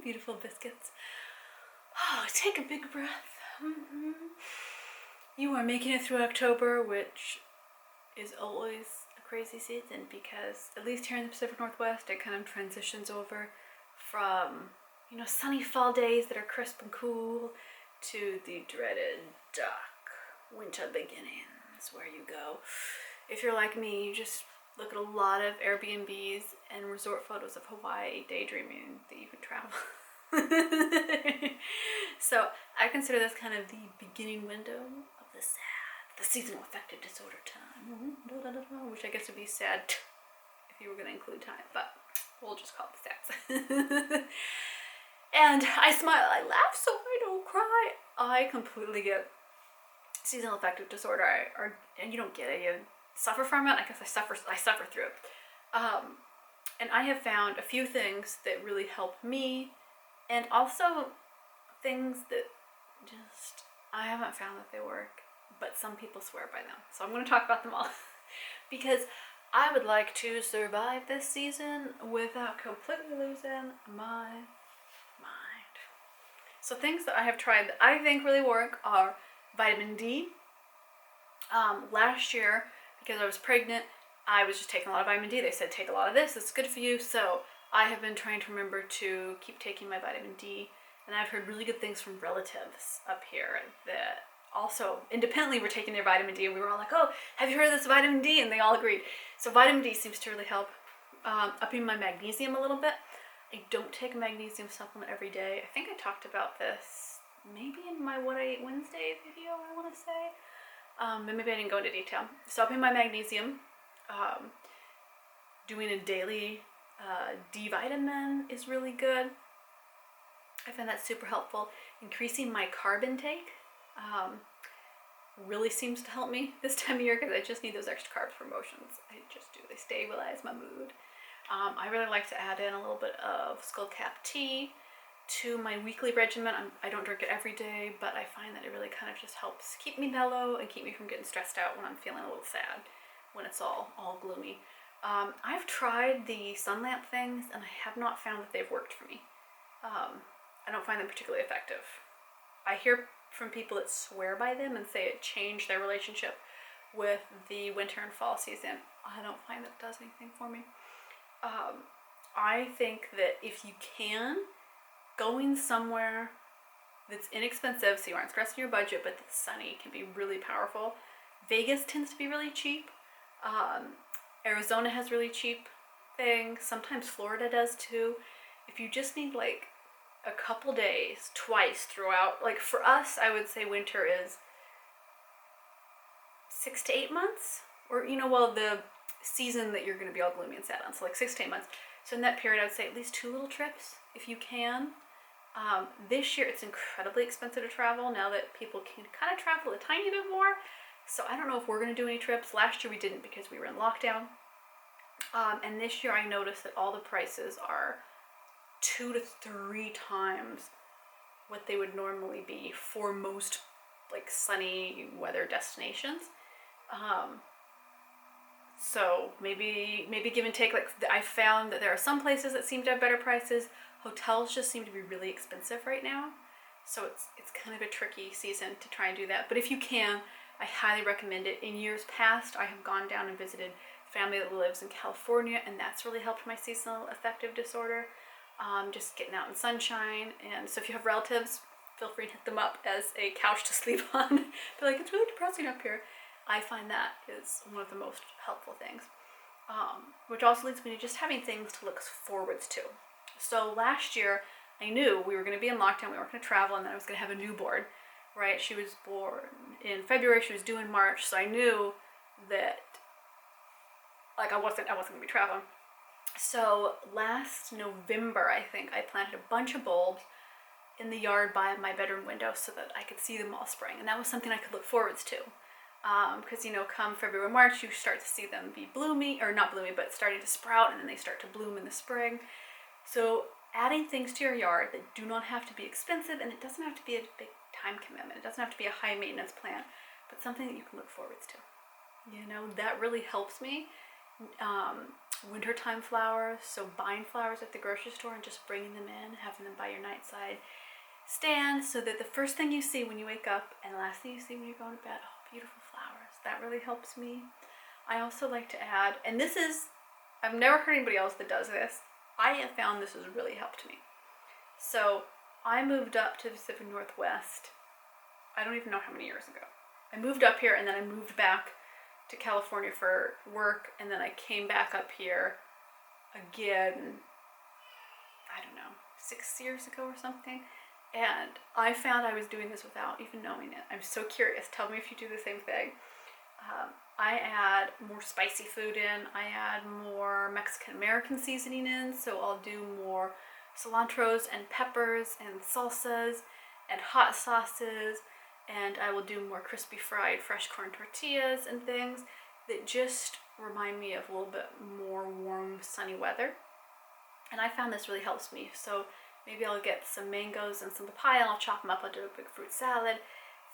beautiful biscuits. Oh, take a big breath. You are making it through October, which is always a crazy season because, at least here in the Pacific Northwest, it kind of transitions over from, sunny fall days that are crisp and cool to the dreaded dark winter beginnings where you go. If you're like me, you just look at a lot of Airbnbs and resort photos of Hawaii, daydreaming that you can travel. So I consider this kind of the beginning window of the seasonal affective disorder time, which I guess would be sad if you were going to include time, but we'll just call it the SADs. And I smile, I laugh so I don't cry. I completely get seasonal affective disorder, and you don't get it, you suffer from it. I guess I suffer through it. And I have found a few things that really help me, and also things that just, I haven't found that they work, but some people swear by them. So I'm going to talk about them all because I would like to survive this season without completely losing my mind. So things that I have tried that I think really work are vitamin D. Last year, because I was pregnant, I was just taking a lot of vitamin D. They said take a lot of this, it's good for you. So I have been trying to remember to keep taking my vitamin D, and I've heard really good things from relatives up here that also independently were taking their vitamin D, and we were all like, oh, have you heard of this vitamin D? And they all agreed. So vitamin D seems to really help. Upping my magnesium a little bit. I don't take a magnesium supplement every day. I think I talked about this maybe in my What I Ate Wednesday video, I want to say. But maybe I didn't go into detail. So upping my magnesium, doing a daily D vitamin is really good. I find that super helpful. Increasing my carb intake really seems to help me this time of year because I just need those extra carbs for emotions. I just do. They stabilize my mood. I really like to add in a little bit of skullcap tea to my weekly regimen. I don't drink it every day, but I find that it really kind of just helps keep me mellow and keep me from getting stressed out when I'm feeling a little sad, when it's all gloomy. I've tried the sun lamp things, and I have not found that they've worked for me. I don't find them particularly effective. I hear from people that swear by them and say it changed their relationship with the winter and fall season. I don't find that it does anything for me. I think that if you can, going somewhere that's inexpensive, so you aren't stressing your budget, but that's sunny, can be really powerful. Vegas tends to be really cheap. Arizona has really cheap things. Sometimes Florida does too. If you just need like a couple days twice throughout, like for us, I would say winter is 6 to 8 months, or the season that you're going to be all gloomy and sad on, so like 6 to 8 months. So in that period, I would say at least 2 little trips if you can. This year it's incredibly expensive to travel now that people can kind of travel a tiny bit more. So I don't know if we're going to do any trips. Last year we didn't because we were in lockdown. And this year I noticed that all the prices are 2 to 3 times what they would normally be for most like sunny weather destinations. So maybe give and take. Like I found that there are some places that seem to have better prices. Hotels just seem to be really expensive right now. So it's kind of a tricky season to try and do that. But if you can, I highly recommend it. In years past, I have gone down and visited family that lives in California, and that's really helped my seasonal affective disorder. Just getting out in sunshine. And so if you have relatives, feel free to hit them up as a couch to sleep on. They're like, it's really depressing up here. I find that is one of the most helpful things. Which also leads me to just having things to look forwards to. So last year, I knew we were going to be in lockdown, we weren't going to travel, and then I was going to have a newborn, right? She was born in February, she was due in March, so I knew that like I wasn't going to be traveling. So last November, I think, I planted a bunch of bulbs in the yard by my bedroom window so that I could see them all spring, and that was something I could look forwards to. Because come February, March, you start to see them be bloomy, or not bloomy, but starting to sprout, and then they start to bloom in the spring. So adding things to your yard that do not have to be expensive, and it doesn't have to be a big time commitment. It doesn't have to be a high maintenance plant, but something that you can look forwards to. That really helps me. wintertime flowers. So buying flowers at the grocery store and just bringing them in, having them by your nightside stand, so that the first thing you see when you wake up and the last thing you see when you're going to bed, oh, beautiful flowers. That really helps me. I also like to add, and this is, I've never heard anybody else that does this. I have found this has really helped me. So I moved up to the Pacific Northwest, I don't even know how many years ago. I moved up here and then I moved back to California for work, and then I came back up here again, I don't know, 6 years ago or something. And I found I was doing this without even knowing it. I'm so curious. Tell me if you do the same thing. I add more spicy food in. I add more Mexican-American seasoning in. So I'll do more cilantros and peppers and salsas and hot sauces. And I will do more crispy fried fresh corn tortillas and things that just remind me of a little bit more warm, sunny weather. And I found this really helps me. So maybe I'll get some mangoes and some papaya and I'll chop them up. I'll do a big fruit salad.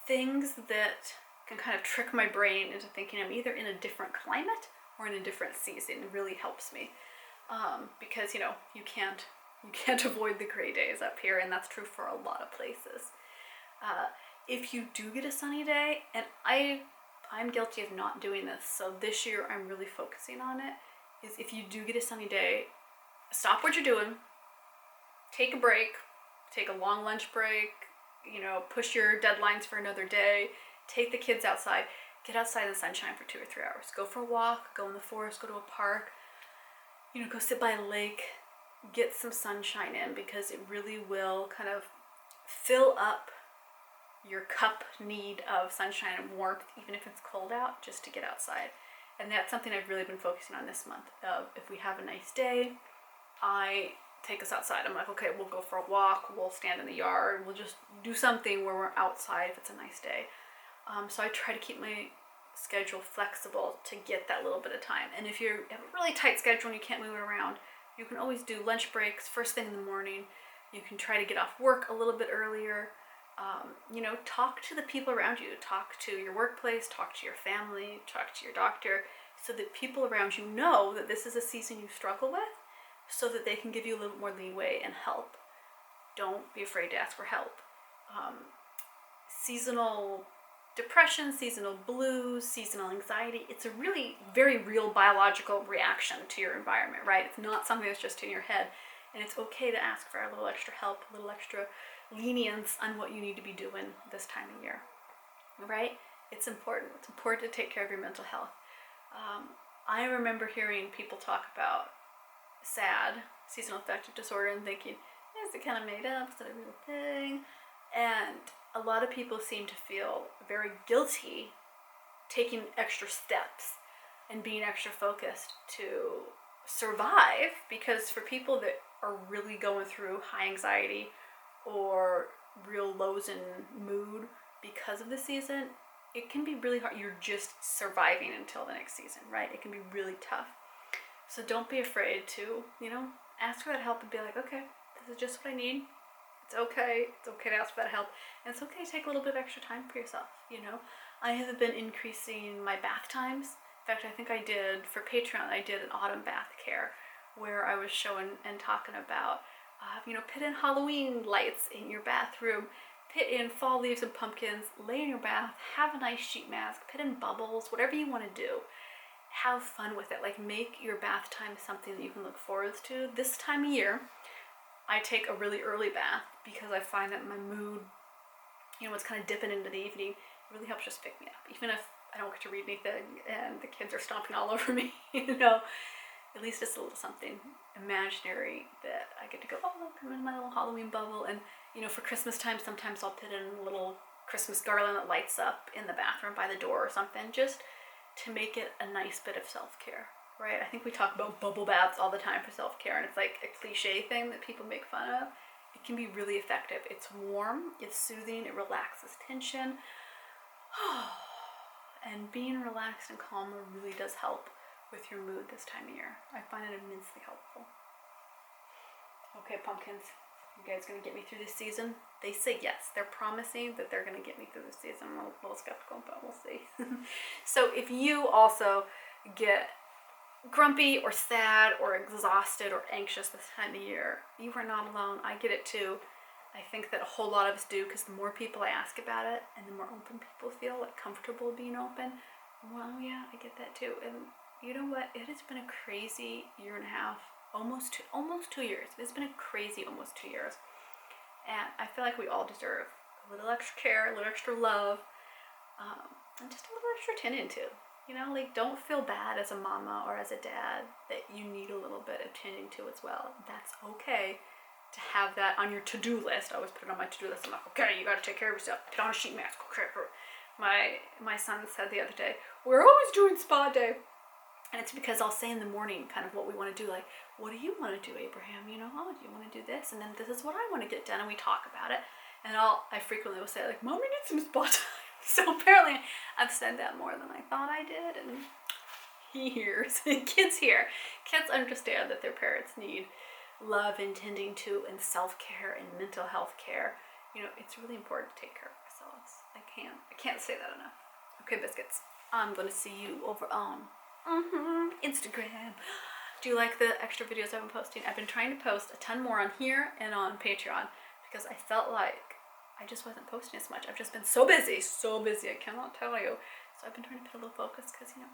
Things that can kind of trick my brain into thinking I'm either in a different climate or in a different season. It really helps me. Because, you know, you can't avoid the gray days up here, and that's true for a lot of places. If you do get a sunny day, and I'm guilty of not doing this, so this year I'm really focusing on it, is if you do get a sunny day, stop what you're doing, take a break, take a long lunch break, you know, push your deadlines for another day, take the kids outside, get outside in the sunshine for 2 or 3 hours, go for a walk, go in the forest, go to a park, you know, go sit by a lake, get some sunshine in, because it really will kind of fill up your cup need of sunshine and warmth, even if it's cold out, just to get outside. And that's something I've really been focusing on this month. If we have a nice day, I take us outside. I'm like, okay, we'll go for a walk, we'll stand in the yard, we'll just do something where we're outside if it's a nice day. So I try to keep my schedule flexible to get that little bit of time. And if you have a really tight schedule and you can't move it around, you can always do lunch breaks first thing in the morning. You can try to get off work a little bit earlier. You know, talk to the people around you, talk to your workplace, talk to your family, talk to your doctor, so that people around you know that this is a season you struggle with, so that they can give you a little more leeway and help. Don't be afraid to ask for help. Seasonal depression, seasonal blues, seasonal anxiety, it's a really very real biological reaction to your environment, right? It's not something that's just in your head. And it's okay to ask for a little extra help, a little extra lenience on what you need to be doing this time of year, right? It's important. It's important to take care of your mental health. I remember hearing people talk about SAD, seasonal affective disorder, and thinking, is it kind of made up? Is it a real thing? And a lot of people seem to feel very guilty taking extra steps and being extra focused to survive, because for people that are really going through high anxiety or real lows in mood because of the season, it can be really hard. You're just surviving until the next season, right? It can be really tough. So don't be afraid to, you know, ask for that help and be like, okay, this is just what I need. It's okay. It's okay to ask for that help. And it's okay to take a little bit of extra time for yourself, you know. I have been increasing my bath times. In fact, I think I did, for Patreon, I did an autumn bath care where I was showing and talking about, you know, put in Halloween lights in your bathroom, put in fall leaves and pumpkins, lay in your bath, have a nice sheet mask, put in bubbles, whatever you want to do. Have fun with it. Like, make your bath time something that you can look forward to. This time of year, I take a really early bath because I find that my mood, you know, it's kind of dipping into the evening. It really helps just pick me up. Even if I don't get to read anything and the kids are stomping all over me, you know, at least it's a little something imaginary that I get to go, oh, look, I'm in my little Halloween bubble. And, you know, for Christmas time, sometimes I'll put in a little Christmas garland that lights up in the bathroom by the door or something, just to make it a nice bit of self-care, right? I think we talk about bubble baths all the time for self-care, and it's like a cliche thing that people make fun of. It can be really effective. It's warm, it's soothing, it relaxes tension. And being relaxed and calm really does help with your mood this time of year. I find it immensely helpful. Okay, pumpkins, you guys gonna get me through this season? They say yes. They're promising that they're gonna get me through this season. I'm a little skeptical, but we'll see. So if you also get grumpy or sad or exhausted or anxious this time of year, you are not alone. I get it too. I think that a whole lot of us do, because the more people I ask about it and the more open people feel, like comfortable being open, well, yeah, I get that too. And you know what? It has been a crazy year and a half, almost 2 years. It's been a crazy almost 2 years. And I feel like we all deserve a little extra care, a little extra love, and just a little extra tending to. You know, like, don't feel bad as a mama or as a dad that you need a little bit of tending to as well. That's okay to have that on your to-do list. I always put it on my to-do list. I'm like, okay, you gotta take care of yourself. Put on a sheet mask. Okay. My son said the other day, we're always doing spa day. And it's because I'll say in the morning kind of what we want to do, like, what do you want to do, Abraham? You know, oh, do you want to do this? And then this is what I want to get done, and we talk about it. And I frequently will say, like, Mom, we need some spa time. So apparently I've said that more than I thought I did, and he hears. Kids hear. Kids understand that their parents need love and tending to and self-care and mental health care. You know, it's really important to take care of ourselves. I can't say that enough. Okay, biscuits. I'm going to see you over on Instagram. Do you like the extra videos I've been posting? I've been trying to post a ton more on here and on Patreon, because I felt like I just wasn't posting as much. I've just been so busy, I cannot tell you. So I've been trying to put a little focus, because, you know,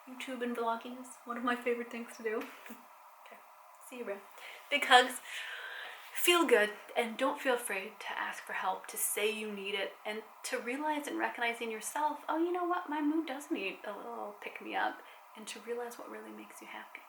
YouTube and vlogging is one of my favorite things to do. Okay, see you around. Big hugs. Feel good, and don't feel afraid to ask for help, to say you need it, and to realize and recognize in yourself, oh, you know what, my mood does need a little pick-me-up, and to realize what really makes you happy.